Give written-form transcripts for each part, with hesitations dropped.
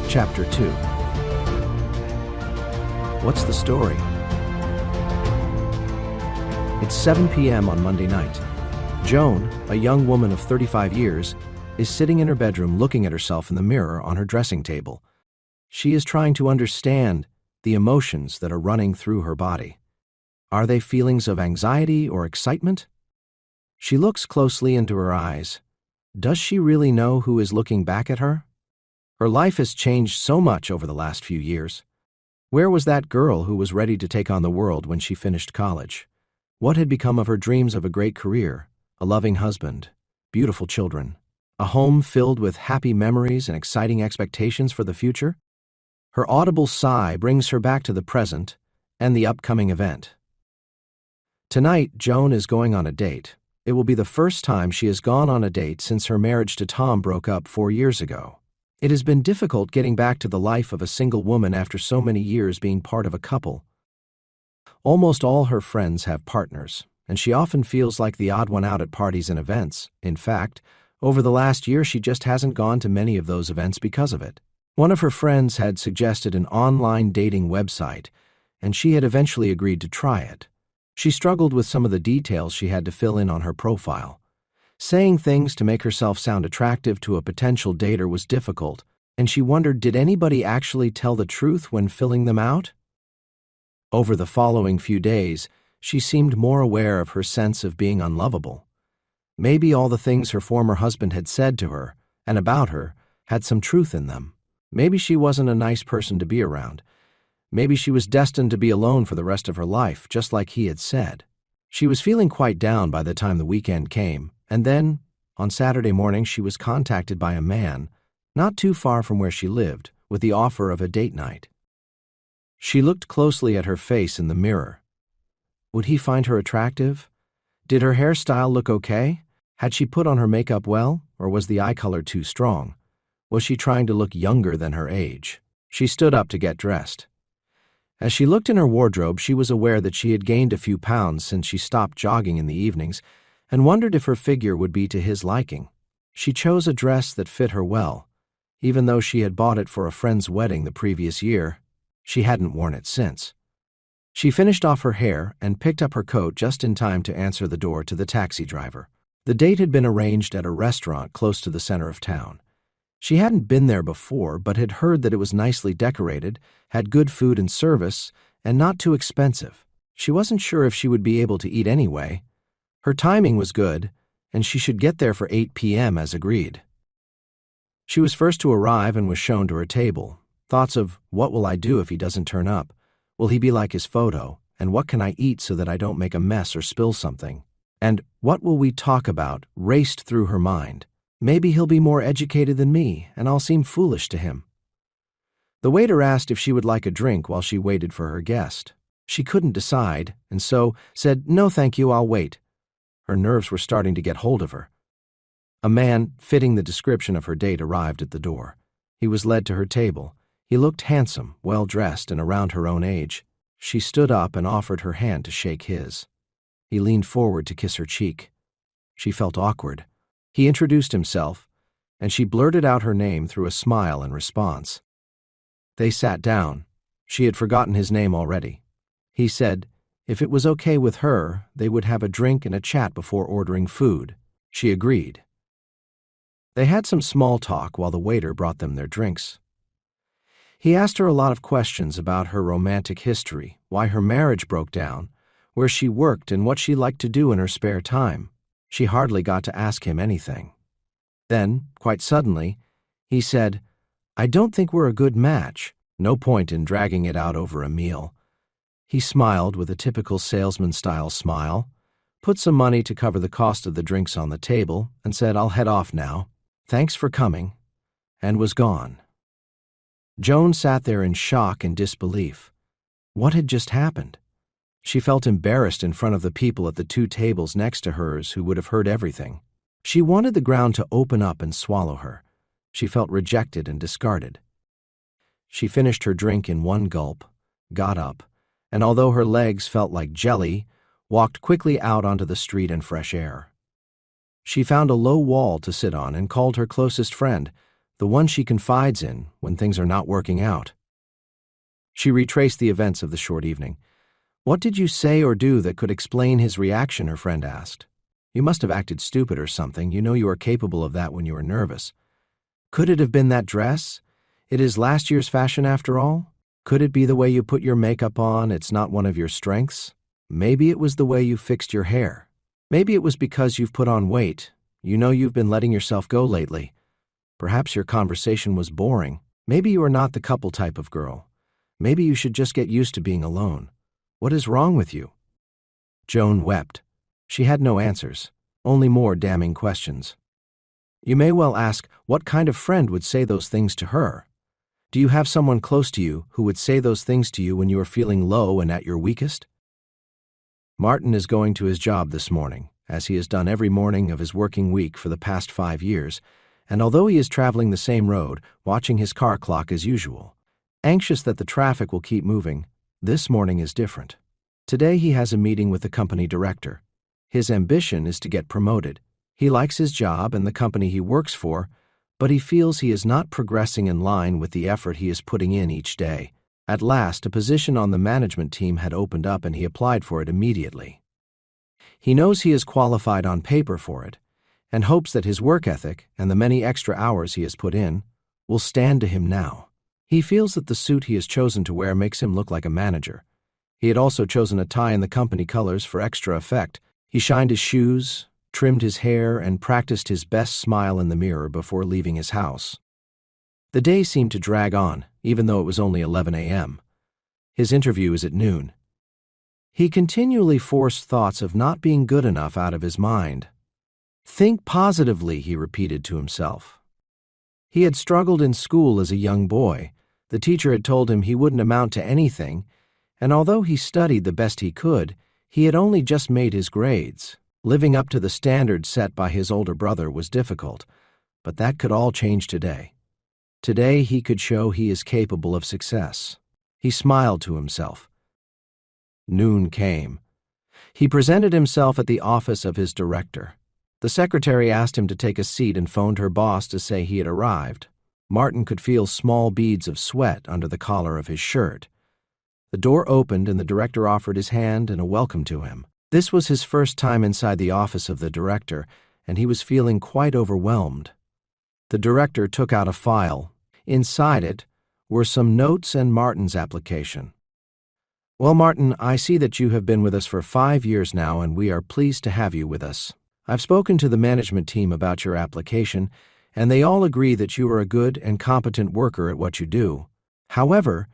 Chapter 2. What's the story? It's 7 p.m. on Monday night. Joan, a young woman of 35 years, is sitting in her bedroom looking at herself in the mirror on her dressing table. She is trying to understand the emotions that are running through her body. Are they feelings of anxiety or excitement? She looks closely into her eyes. Does she really know who is looking back at her? Her life has changed so much over the last few years. Where was that girl who was ready to take on the world when she finished college? What had become of her dreams of a great career, a loving husband, beautiful children, a home filled with happy memories and exciting expectations for the future? Her audible sigh brings her back to the present and the upcoming event. Tonight, Joan is going on a date. It will be the first time she has gone on a date since her marriage to Tom broke up 4 years ago. It has been difficult getting back to the life of a single woman after so many years being part of a couple. Almost all her friends have partners, and she often feels like the odd one out at parties and events. In fact, over the last year she just hasn't gone to many of those events because of it. One of her friends had suggested an online dating website, and she had eventually agreed to try it. She struggled with some of the details she had to fill in on her profile. Saying things to make herself sound attractive to a potential dater was difficult, and she wondered, did anybody actually tell the truth when filling them out? Over the following few days, she seemed more aware of her sense of being unlovable. Maybe all the things her former husband had said to her and about her had some truth in them. Maybe she wasn't a nice person to be around. Maybe she was destined to be alone for the rest of her life, just like he had said. She was feeling quite down by the time the weekend came, and then, on Saturday morning, she was contacted by a man, not too far from where she lived, with the offer of a date night. She looked closely at her face in the mirror. Would he find her attractive? Did her hairstyle look okay? Had she put on her makeup well, or was the eye color too strong? Was she trying to look younger than her age? She stood up to get dressed. As she looked in her wardrobe, she was aware that she had gained a few pounds since she stopped jogging in the evenings, and wondered if her figure would be to his liking. She chose a dress that fit her well. Even though she had bought it for a friend's wedding the previous year, she hadn't worn it since. She finished off her hair and picked up her coat just in time to answer the door to the taxi driver. The date had been arranged at a restaurant close to the center of town. She hadn't been there before, but had heard that it was nicely decorated, had good food and service, and not too expensive. She wasn't sure if she would be able to eat anyway. Her timing was good, and she should get there for 8 p.m. as agreed. She was first to arrive and was shown to her table. Thoughts of, what will I do if he doesn't turn up? Will he be like his photo? And what can I eat so that I don't make a mess or spill something? And what will we talk about raced through her mind. Maybe he'll be more educated than me, and I'll seem foolish to him. The waiter asked if she would like a drink while she waited for her guest. She couldn't decide, and so said, "No, thank you, I'll wait." Her nerves were starting to get hold of her. A man, fitting the description of her date, arrived at the door. He was led to her table. He looked handsome, well-dressed, and around her own age. She stood up and offered her hand to shake his. He leaned forward to kiss her cheek. She felt awkward. He introduced himself, and she blurted out her name through a smile in response. They sat down. She had forgotten his name already. He said if it was okay with her, they would have a drink and a chat before ordering food. She agreed. They had some small talk while the waiter brought them their drinks. He asked her a lot of questions about her romantic history, why her marriage broke down, where she worked, and what she liked to do in her spare time. She hardly got to ask him anything. Then, quite suddenly, he said, "I don't think we're a good match. No point in dragging it out over a meal." He smiled with a typical salesman-style smile, put some money to cover the cost of the drinks on the table, and said, "I'll head off now. Thanks for coming," and was gone. Joan sat there in shock and disbelief. What had just happened? She felt embarrassed in front of the people at the 2 tables next to hers who would have heard everything. She wanted the ground to open up and swallow her. She felt rejected and discarded. She finished her drink in 1 gulp, got up, and although her legs felt like jelly, walked quickly out onto the street and fresh air. She found a low wall to sit on and called her closest friend, the one she confides in when things are not working out. She retraced the events of the short evening. "What did you say or do that could explain his reaction?" her friend asked. "You must have acted stupid or something. You know you are capable of that when you are nervous." "Could it have been that dress? It is last year's fashion after all. Could it be the way you put your makeup on? It's not one of your strengths. Maybe it was the way you fixed your hair. Maybe it was because you've put on weight. You know you've been letting yourself go lately. Perhaps your conversation was boring. Maybe you are not the couple type of girl. Maybe you should just get used to being alone. What is wrong with you?" Joan wept. She had no answers, only more damning questions. You may well ask, what kind of friend would say those things to her? Do you have someone close to you who would say those things to you when you are feeling low and at your weakest? Martin is going to his job this morning, as he has done every morning of his working week for the past 5 years, and although he is traveling the same road, watching his car clock as usual, anxious that the traffic will keep moving, this morning is different. Today he has a meeting with the company director. His ambition is to get promoted. He likes his job and the company he works for, but he feels he is not progressing in line with the effort he is putting in each day. At last, a position on the management team had opened up and he applied for it immediately. He knows he is qualified on paper for it, and hopes that his work ethic and the many extra hours he has put in will stand to him now. He feels that the suit he has chosen to wear makes him look like a manager. He had also chosen a tie in the company colors for extra effect. He shined his shoes, trimmed his hair, and practiced his best smile in the mirror before leaving his house. The day seemed to drag on, even though it was only 11 a.m. His interview is at noon. He continually forced thoughts of not being good enough out of his mind. "Think positively," he repeated to himself. He had struggled in school as a young boy. The teacher had told him he wouldn't amount to anything, and although he studied the best he could, he had only just made his grades. Living up to the standards set by his older brother was difficult, but that could all change today. Today he could show he is capable of success. He smiled to himself. Noon came. He presented himself at the office of his director. The secretary asked him to take a seat and phoned her boss to say he had arrived. Martin could feel small beads of sweat under the collar of his shirt. The door opened and the director offered his hand and a welcome to him. This was his first time inside the office of the director, and he was feeling quite overwhelmed. The director took out a file. Inside it were some notes and Martin's application. "Well, Martin, I see that you have been with us for 5 years now, and we are pleased to have you with us. I've spoken to the management team about your application, and they all agree that you are a good and competent worker at what you do. However,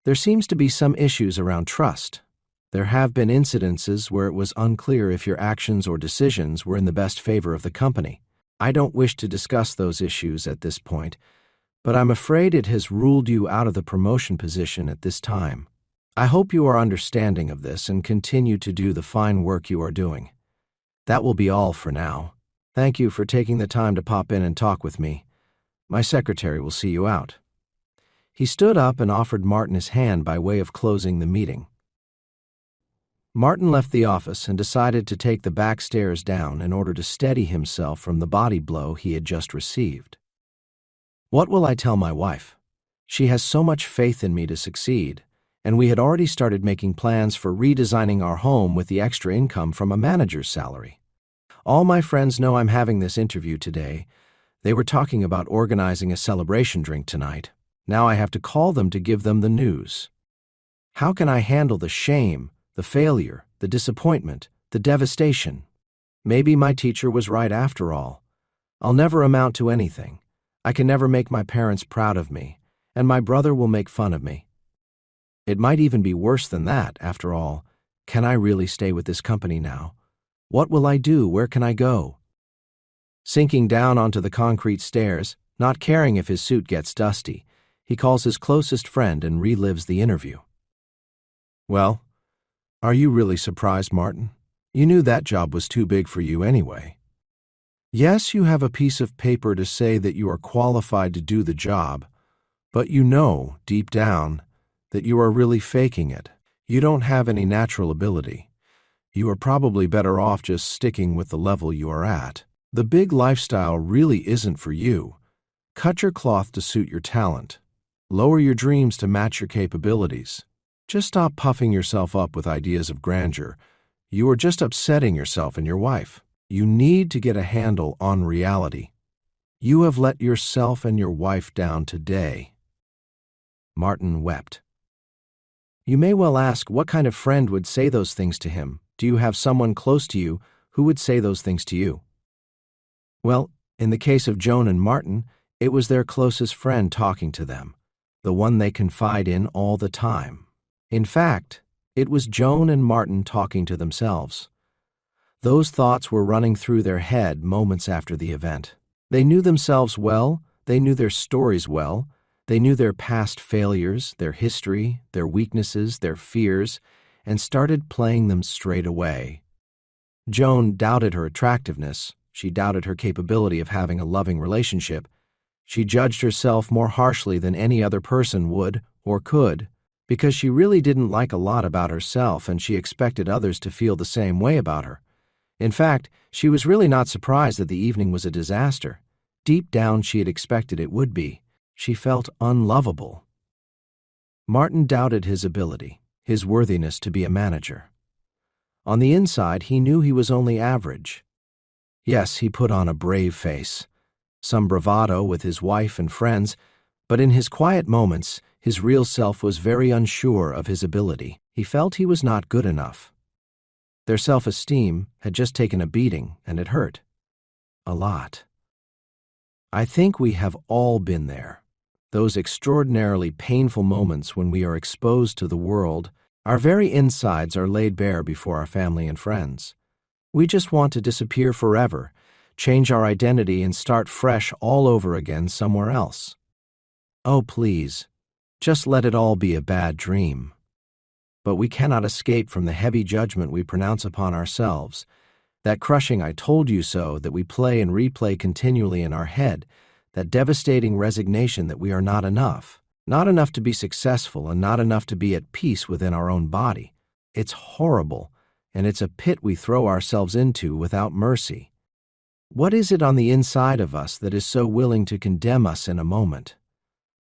there seems to be some issues around trust. There have been incidences where it was unclear if your actions or decisions were in the best favor of the company. I don't wish to discuss those issues at this point, but I'm afraid it has ruled you out of the promotion position at this time. I hope you are understanding of this and continue to do the fine work you are doing. That will be all for now. Thank you for taking the time to pop in and talk with me. My secretary will see you out." He stood up and offered Martin his hand by way of closing the meeting. Martin left the office and decided to take the back stairs down in order to steady himself from the body blow he had just received. What will I tell my wife? She has so much faith in me to succeed, and we had already started making plans for redesigning our home with the extra income from a manager's salary. All my friends know I'm having this interview today. They were talking about organizing a celebration drink tonight. Now I have to call them to give them the news. How can I handle the shame, the failure, the disappointment, the devastation? Maybe my teacher was right after all. I'll never amount to anything. I can never make my parents proud of me, and my brother will make fun of me. It might even be worse than that, after all. Can I really stay with this company now? What will I do? Where can I go? Sinking down onto the concrete stairs, not caring if his suit gets dusty, he calls his closest friend and relives the interview. "Well, are you really surprised, Martin? You knew that job was too big for you anyway. Yes, you have a piece of paper to say that you are qualified to do the job, but you know, deep down, that you are really faking it. You don't have any natural ability. You are probably better off just sticking with the level you are at. The big lifestyle really isn't for you. Cut your cloth to suit your talent. Lower your dreams to match your capabilities. Just stop puffing yourself up with ideas of grandeur. You are just upsetting yourself and your wife. You need to get a handle on reality. You have let yourself and your wife down today. Martin wept. You may well ask, what kind of friend would say those things to him? Do you have someone close to you who would say those things to you? Well, in the case of Joan and Martin, it was their closest friend talking to them, the one they confide in all the time. In fact, it was Joan and Martin talking to themselves. Those thoughts were running through their head moments after the event. They knew themselves well, they knew their stories well, they knew their past failures, their history, their weaknesses, their fears, and started playing them straight away. Joan doubted her attractiveness. She doubted her capability of having a loving relationship. She judged herself more harshly than any other person would or could, because she really didn't like a lot about herself and she expected others to feel the same way about her. In fact, she was really not surprised that the evening was a disaster. Deep down, she had expected it would be. She felt unlovable. Martin doubted his ability, his worthiness to be a manager. On the inside, he knew he was only average. Yes, he put on a brave face, some bravado with his wife and friends, but in his quiet moments, his real self was very unsure of his ability. He felt he was not good enough. Their self-esteem had just taken a beating, and it hurt. A lot. I think we have all been there. Those extraordinarily painful moments when we are exposed to the world, our very insides are laid bare before our family and friends. We just want to disappear forever, change our identity and start fresh all over again somewhere else. Oh, please, just let it all be a bad dream. But we cannot escape from the heavy judgment we pronounce upon ourselves, that crushing "I told you so" that we play and replay continually in our head, that devastating resignation that we are not enough to be successful and not enough to be at peace within our own body. It's horrible, and it's a pit we throw ourselves into without mercy. What is it on the inside of us that is so willing to condemn us in a moment?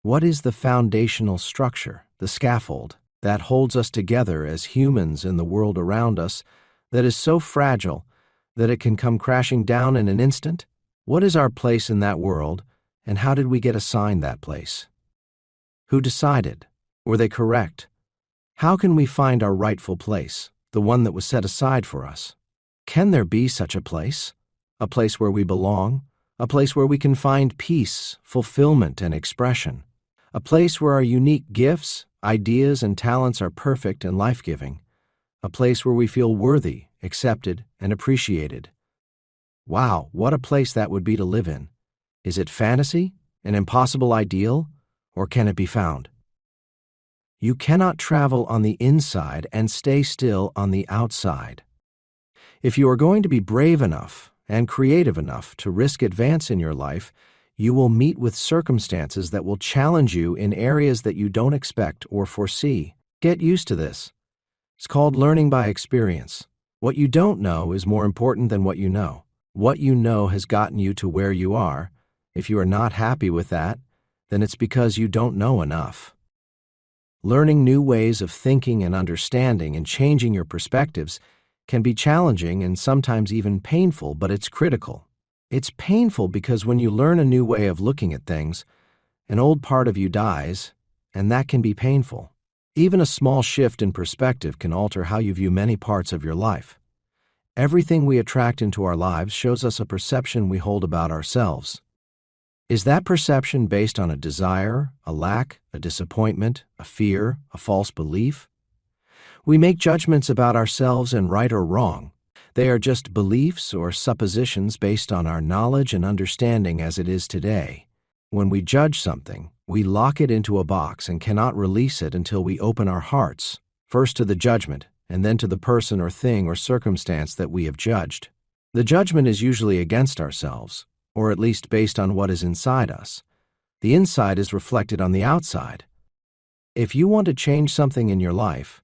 What is the foundational structure, the scaffold, that holds us together as humans in the world around us, that is so fragile that it can come crashing down in an instant? What is our place in that world, and how did we get assigned that place? Who decided? Were they correct? How can we find our rightful place, the one that was set aside for us? Can there be such a place? A place where we belong? A place where we can find peace, fulfillment, and expression? A place where our unique gifts, ideas, and talents are perfect and life-giving? A place where we feel worthy, accepted, and appreciated? Wow, what a place that would be to live in. Is it fantasy, an impossible ideal, or can it be found? You cannot travel on the inside and stay still on the outside. If you are going to be brave enough and creative enough to risk advance in your life, you will meet with circumstances that will challenge you in areas that you don't expect or foresee. Get used to this. It's called learning by experience. What you don't know is more important than what you know. What you know has gotten you to where you are. If you are not happy with that, then it's because you don't know enough. Learning new ways of thinking and understanding and changing your perspectives can be challenging and sometimes even painful, but it's critical. It's painful because when you learn a new way of looking at things, an old part of you dies, and that can be painful. Even a small shift in perspective can alter how you view many parts of your life. Everything we attract into our lives shows us a perception we hold about ourselves. Is that perception based on a desire, a lack, a disappointment, a fear, a false belief? We make judgments about ourselves and right or wrong. They are just beliefs or suppositions based on our knowledge and understanding as it is today. When we judge something, we lock it into a box and cannot release it until we open our hearts, first to the judgment, and then to the person or thing or circumstance that we have judged. The judgment is usually against ourselves, or at least based on what is inside us. The inside is reflected on the outside. If you want to change something in your life,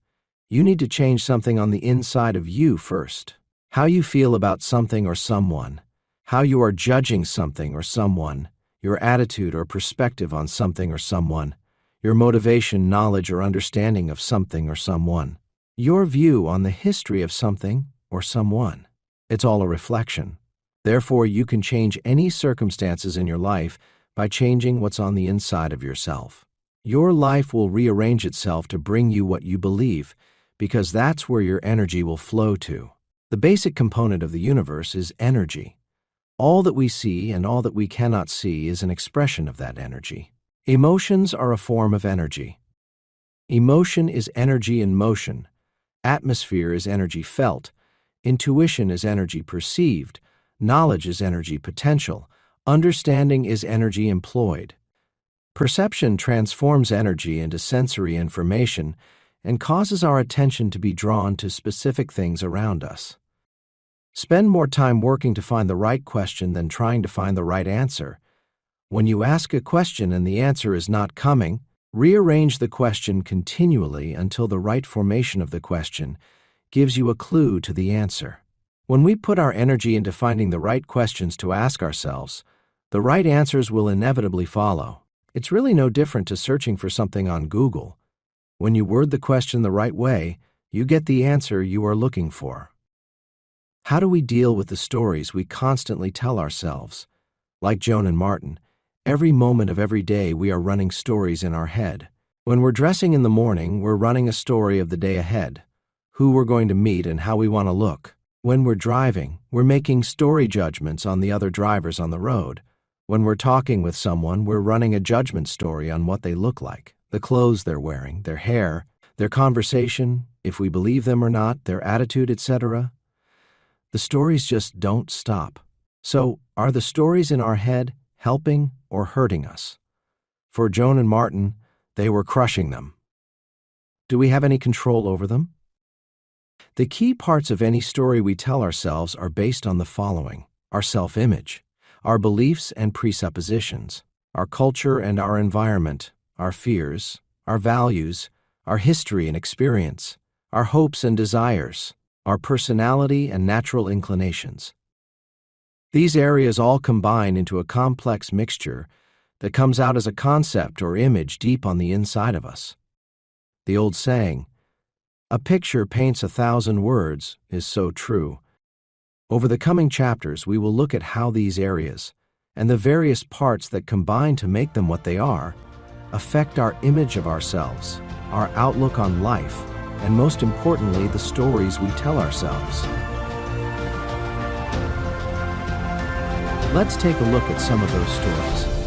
you need to change something on the inside of you first. How you feel about something or someone, how you are judging something or someone, your attitude or perspective on something or someone, your motivation, knowledge, or understanding of something or someone, your view on the history of something or someone. It's all a reflection. Therefore, you can change any circumstances in your life by changing what's on the inside of yourself. Your life will rearrange itself to bring you what you believe, because that's where your energy will flow to. The basic component of the universe is energy. All that we see and all that we cannot see is an expression of that energy. Emotions are a form of energy. Emotion is energy in motion. Atmosphere is energy felt. Intuition is energy perceived. Knowledge is energy potential. Understanding is energy employed. Perception transforms energy into sensory information and causes our attention to be drawn to specific things around us. Spend more time working to find the right question than trying to find the right answer. When you ask a question and the answer is not coming, rearrange the question continually until the right formation of the question gives you a clue to the answer. When we put our energy into finding the right questions to ask ourselves, the right answers will inevitably follow. It's really no different to searching for something on Google. When you word the question the right way, you get the answer you are looking for. How do we deal with the stories we constantly tell ourselves? Like Joan and Martin, every moment of every day we are running stories in our head. When we're dressing in the morning, we're running a story of the day ahead, who we're going to meet and how we want to look. When we're driving, we're making story judgments on the other drivers on the road. When we're talking with someone, we're running a judgment story on what they look like, the clothes they're wearing, their hair, their conversation, if we believe them or not, their attitude, etc. The stories just don't stop. So, are the stories in our head helping or hurting us? For Joan and Martin, they were crushing them. Do we have any control over them? The key parts of any story we tell ourselves are based on the following: our self-image, our beliefs and presuppositions, our culture and our environment, our fears, our values, our history and experience, our hopes and desires, our personality and natural inclinations. These areas all combine into a complex mixture that comes out as a concept or image deep on the inside of us. The old saying, "A picture paints 1,000 words," is so true. Over the coming chapters, we will look at how these areas, and the various parts that combine to make them what they are, affect our image of ourselves, our outlook on life, and most importantly, the stories we tell ourselves. Let's take a look at some of those stories.